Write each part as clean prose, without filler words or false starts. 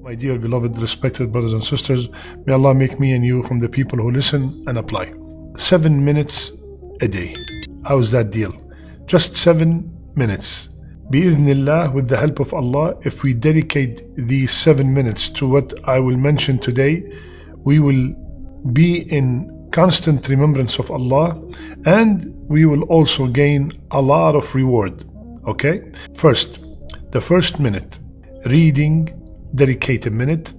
My dear beloved respected brothers and sisters, may Allah make me and you from the people who listen and apply. 7 minutes a day. How's that deal? Just 7 minutes. Bi-idhnillah, with the help of Allah, if we dedicate these 7 minutes to what I will mention today, we will be in constant remembrance of Allah, and we will also gain a lot of reward. Okay? First, the first minute, reading, dedicate a minute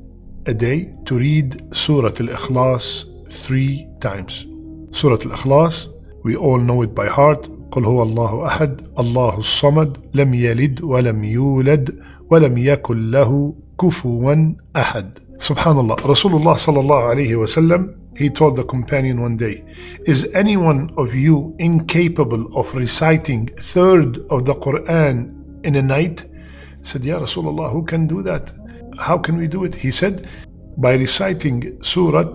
a day to read Surah Al-Ikhlas 3 times. Surah Al-Ikhlas, we all know it by heart. قل هو الله أحد الله الصمد لم يلد ولم يولد ولم يكن له كفوا أحد. Subhanallah, Rasulullah sallallahu alayhi wa sallam, he told the companion one day, is anyone of you incapable of reciting a third of the Quran in a night? He said, Ya Rasulullah, who can do that? How can we do it? He said, by reciting Surah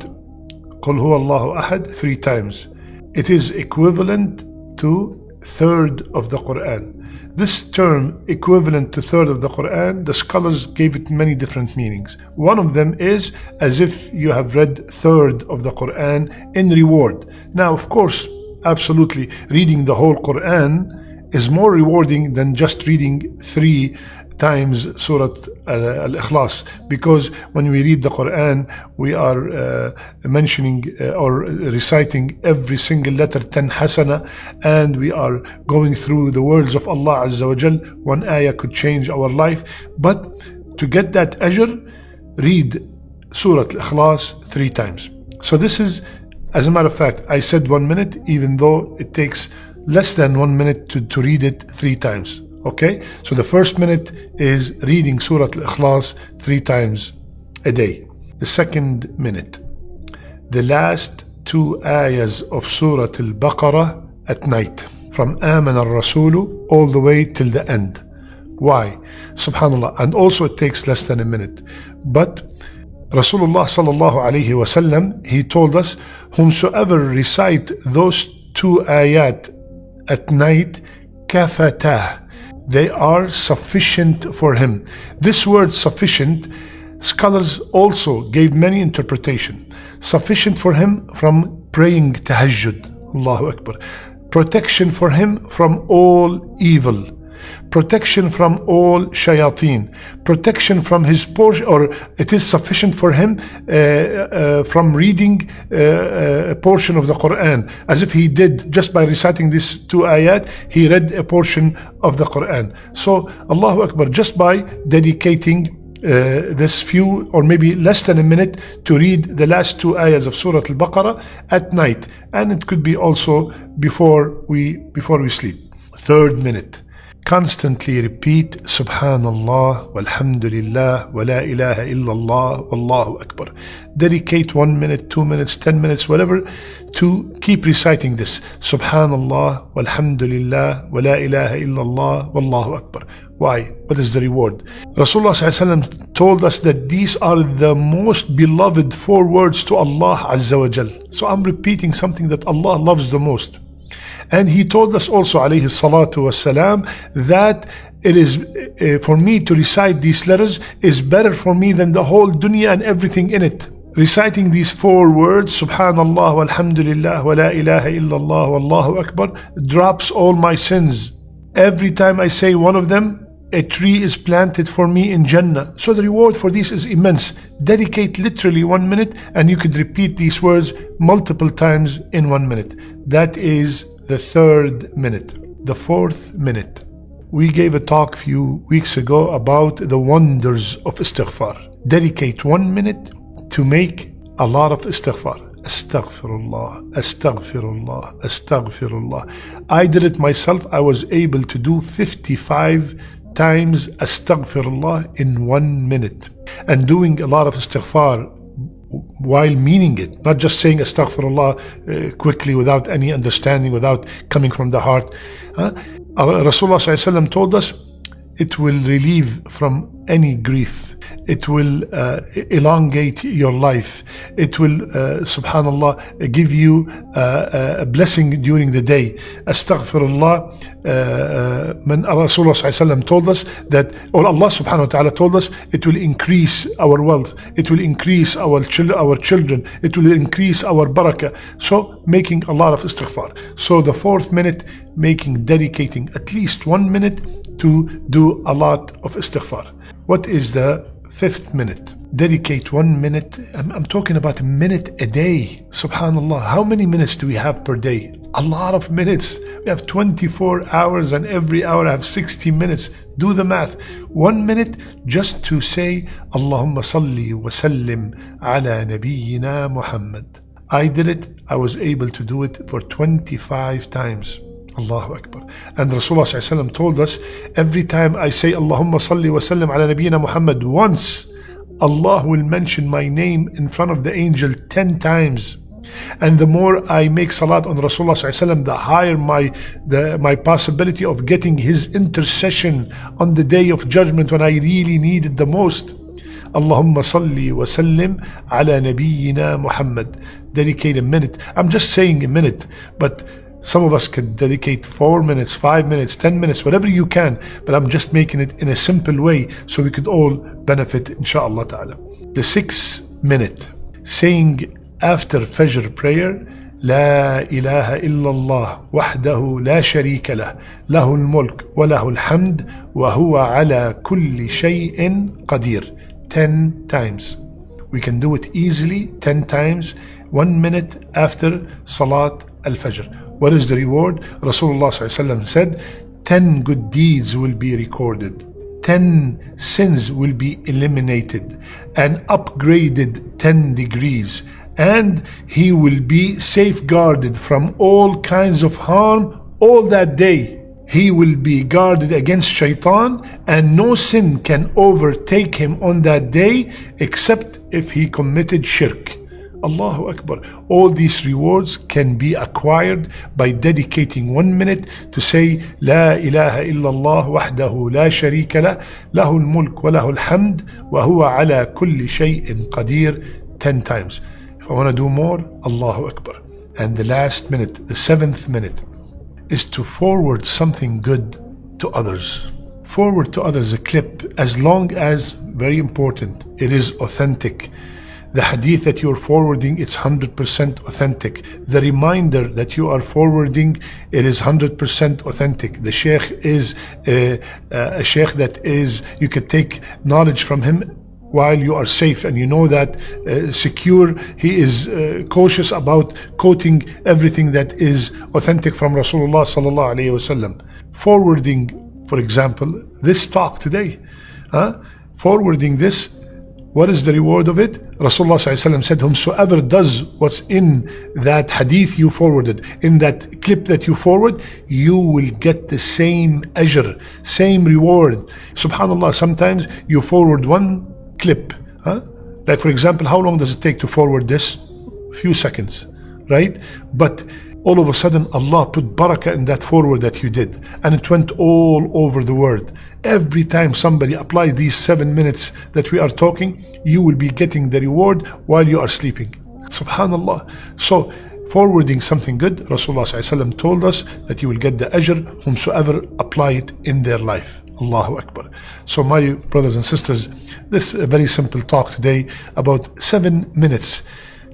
قل هو الله أحد 3 times. It is equivalent to third of the Quran. This term, equivalent to third of the Quran, the scholars gave it many different meanings. One of them is as if you have read third of the Quran in reward. Now, of course, absolutely, reading the whole Quran is more rewarding than just reading 3 times Surah Al-Ikhlas, because when we read the Quran, we are mentioning or reciting every single letter 10 hasana, and we are going through the words of Allah Azza wa Jal. One ayah could change our life, but to get that ajr, read Surah Al-Ikhlas 3 times. So this is, as a matter of fact, I said 1 minute, even though it takes less than 1 minute to read it 3 times. Okay, so the first minute is reading Surah Al-Ikhlas 3 times a day. The second minute, the last 2 ayahs of Surah Al-Baqarah at night, from Aman al-Rasulu all the way till the end. Why? Subhanallah. And also it takes less than a minute. But Rasulullah sallallahu alayhi wa sallam, he told us, whomsoever recite those 2 ayat at night, kafatah, they are sufficient for him. This word sufficient, scholars also gave many interpretations. Sufficient for him from praying tahajjud, Allahu Akbar. Protection for him from all evil. Protection from all shayateen. Protection from his portion, or it is sufficient for him from reading a portion of the Quran, as if he did just by reciting these 2 ayat, he read a portion of the Quran. So Allahu Akbar, just by dedicating this few or maybe less than a minute to read the last 2 ayahs of Surah Al-Baqarah at night, and it could be also before we sleep. Third minute, constantly repeat Subhanallah, Walhamdulillah, wa la ilaha illallah, Wallahu Akbar. Dedicate 1 minute, 2 minutes, 10 minutes, whatever, to keep reciting this Subhanallah, Walhamdulillah, wa la ilaha illallah, Wallahu Akbar. Why? What is the reward? Rasulullah ﷺ told us that these are the most beloved 4 words to Allah Azza wa Jal. So I'm repeating something that Allah loves the most. And he told us also, alayhi salatu wassalam, that it is for me to recite these letters is better for me than the whole dunya and everything in it. Reciting these 4 words, Subhanallah, Walhamdulillah, wa la ilaha illallah, Wallahu Akbar, drops all my sins. Every time I say one of them, a tree is planted for me in Jannah. So the reward for this is immense. Dedicate literally 1 minute, and you could repeat these words multiple times in 1 minute. That is the 3rd minute. The 4th minute, we gave a talk a few weeks ago about the wonders of istighfar. Dedicate 1 minute to make a lot of istighfar. Astaghfirullah, astaghfirullah, astaghfirullah. I did it myself. I was able to do 55 times astaghfirullah in 1 minute. And doing a lot of istighfar while meaning it, not just saying astaghfirullah quickly without any understanding, without coming from the heart. Rasulullah ﷺ told us, It will relieve from any grief. It will elongate your life. It will, subhanallah, give you a blessing during the day. Astaghfirullah. Rasulullah told us that, or Allah subhanahu wa ta'ala told us, it will increase our wealth. It will increase our children. It will increase our barakah. So making a lot of istighfar. So the fourth minute, dedicating at least 1 minute to do a lot of istighfar. What is the fifth minute? Dedicate 1 minute. I'm talking about a minute a day. Subhanallah. How many minutes do we have per day? A lot of minutes. We have 24 hours and every hour I have 60 minutes. Do the math. 1 minute just to say Allahumma salli wa sallim ala nabiyyina Muhammad. I did it. I was able to do it for 25 times. Allahu Akbar. And Rasulullah told us, every time I say Allahumma salli wa sallim ala nabiyyina Muhammad once, Allah will mention my name in front of the angel 10 times. And the more I make salat on Rasulullah, the higher my possibility of getting his intercession on the day of judgment when I really need it the most. Allahumma salli wa sallim ala nabiyyina Muhammad. Dedicate a minute. I'm just saying a minute, but some of us can dedicate 4 minutes, 5 minutes, 10 minutes, whatever you can, but I'm just making it in a simple way so we could all benefit, inshaAllah ta'ala. The 6th minute, saying after Fajr prayer, لا إله إلا الله وحده لا شريك له له الملك وله الحمد وهو على كل شيء قدير. 10 times. We can do it easily 10 times, 1 minute after Salat al-Fajr. What is the reward? Rasulullah said, 10 good deeds will be recorded, 10 sins will be eliminated and upgraded 10 degrees, and he will be safeguarded from all kinds of harm all that day. He will be guarded against shaitan, and no sin can overtake him on that day except if he committed shirk. Allahu Akbar. All these rewards can be acquired by dedicating 1 minute to say La ilaha illallah wahdahu la sharika lah lahul mulk wa lahul hamd wa huwa ala kulli shay'in qadir 10 times. If I want to do more, Allahu Akbar. And the last minute, the 7th minute, is to forward something good to others. Forward to others a clip, as long as, very important, it is authentic. The hadith that you're forwarding, it's 100% authentic. The reminder that you are forwarding, it is 100% authentic. The sheikh is a sheikh that is, you can take knowledge from him while you are safe and you know that secure. He is cautious about quoting everything that is authentic from Rasulullah sallallahu alayhi wasallam. Forwarding, for example, this talk today, forwarding this, what is the reward of it? Rasulullah said, whomsoever does what's in that hadith you forwarded, in that clip that you forward, you will get the same ajr, same reward. Subhanallah, sometimes you forward one clip. Like for example, how long does it take to forward this? A few seconds, right? But all of a sudden, Allah put barakah in that forward that you did, and it went all over the world. Every time somebody applies these 7 minutes that we are talking, you will be getting the reward while you are sleeping. Subhanallah. So, forwarding something good, Rasulullah told us that you will get the ajr whomsoever apply it in their life. Allahu Akbar. So my brothers and sisters, this is a very simple talk today about 7 minutes.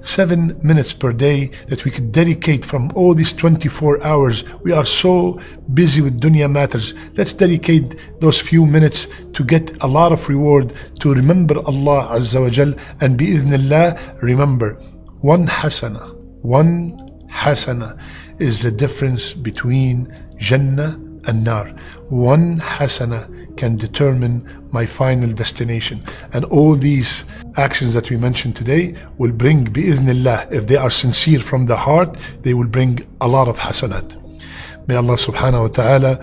7 minutes per day that we could dedicate from all these 24 hours. We are so busy with dunya matters. Let's dedicate those few minutes to get a lot of reward, to remember Allah Azza wa Jal, and bi'idhnillah, remember, one hasana is the difference between Jannah and Nar. One hasana can determine my final destination. And all these actions that we mentioned today will bring, bi'idhnillah, if they are sincere from the heart, they will bring a lot of hasanat. May Allah subhanahu wa ta'ala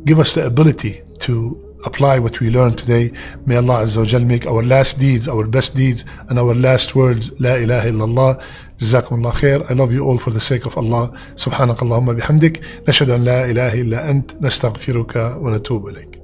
give us the ability to apply what we learned today. May Allah Azza wa Jal make our last deeds, our best deeds, and our last words, La ilaha illallah. Jazakumullah khair. I love you all for the sake of Allah. Subhanakallahumma bihamdik. Nashhadu an la ilaha illa ant. Nastaghfiruka wa natubu ilayk.